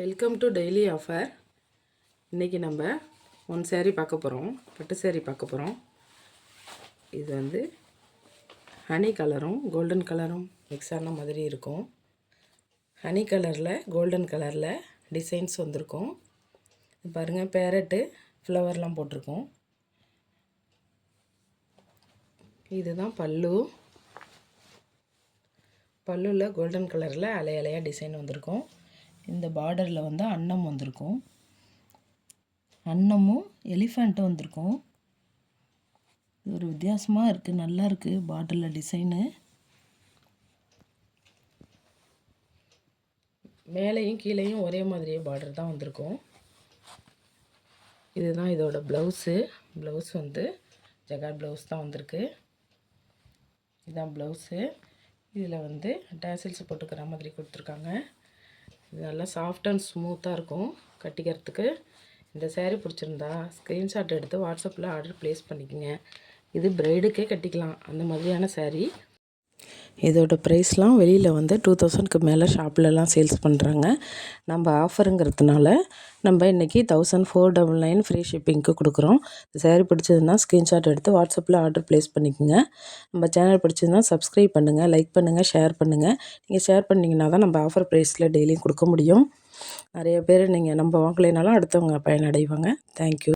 Welcome to daily offer. இன்றைக்கி நம்ம one sari பார்க்க போகிறோம், பட்டு சேரீ பார்க்க போகிறோம். இது வந்து ஹனி கலரும் கோல்டன் கலரும் மிக்ஸ் ஆன மாதிரி இருக்கும். ஹனி கலரில் கோல்டன் கலரில் டிசைன்ஸ் வந்திருக்கும். பாருங்கள், பேரட்டு ஃப்ளவர்லாம் போட்டிருக்கோம். இதுதான் பல்லு. பல்லுவில் கோல்டன் கலரில் அலையாக டிசைன் வந்திருக்கும். இந்த பார்டரில் வந்து அன்னம் வந்திருக்கும். அன்னமும் எலிஃபண்ட்டும் வந்திருக்கும். இது ஒரு வித்தியாசமாக இருக்குது, நல்லா இருக்குது பார்டரில் டிசைனு. மேலேயும் கீழேயும் ஒரே மாதிரியே பார்டர் தான் வந்திருக்கும். இதுதான் இதோட ப்ளவுஸு. ப்ளவுஸ் வந்து ஜகாட் ப்ளவுஸ் தான் வந்திருக்கு. இதுதான் ப்ளவுஸு. இதில் வந்து டேசில்ஸ் போட்டுக்கிற மாதிரி கொடுத்துருக்காங்க. இது நல்லா சாஃப்ட் அண்ட் ஸ்மூத்தாக இருக்கும் கட்டிக்கிறதுக்கு. இந்த சேரீ பிடிச்சிருந்தா ஸ்க்ரீன்ஷாட் எடுத்து வாட்ஸ்அப்பில் ஆர்டர் ப்ளேஸ் பண்ணிக்கோங்க. இது ப்ரைடுக்கே கட்டிக்கலாம், அந்த மாதிரியான சேரீ. இதோட ப்ரைஸ்லாம் வெளியில் வந்து 2000க்கு மேலே ஷாப்லலாம் சேல்ஸ் பண்ணுறாங்க. நம்ம ஆஃபருங்கிறதுனால நம்ம இன்றைக்கி 1499 ஃப்ரீ ஷிப்பிங்க்கு கொடுக்குறோம். இந்த சேரீ பிடிச்சதுன்னா ஸ்க்ரீன்ஷாட் எடுத்து வாட்ஸ்அப்பில் ஆர்டர் ப்ளேஸ் பண்ணிக்கோங்க. நம்ம சேனல் பிடிச்சதுன்னா சப்ஸ்கிரைப் பண்ணுங்கள், லைக் பண்ணுங்கள், ஷேர் பண்ணுங்கள். நீங்கள் ஷேர் பண்ணிங்கன்னா தான் நம்ம ஆஃபர் ப்ரைஸில் டெய்லியும் கொடுக்க முடியும். நிறைய பேர் நீங்கள் நம்ம வாங்கலைனாலும் அடுத்தவங்க பயனடைவாங்க. தேங்க்யூ.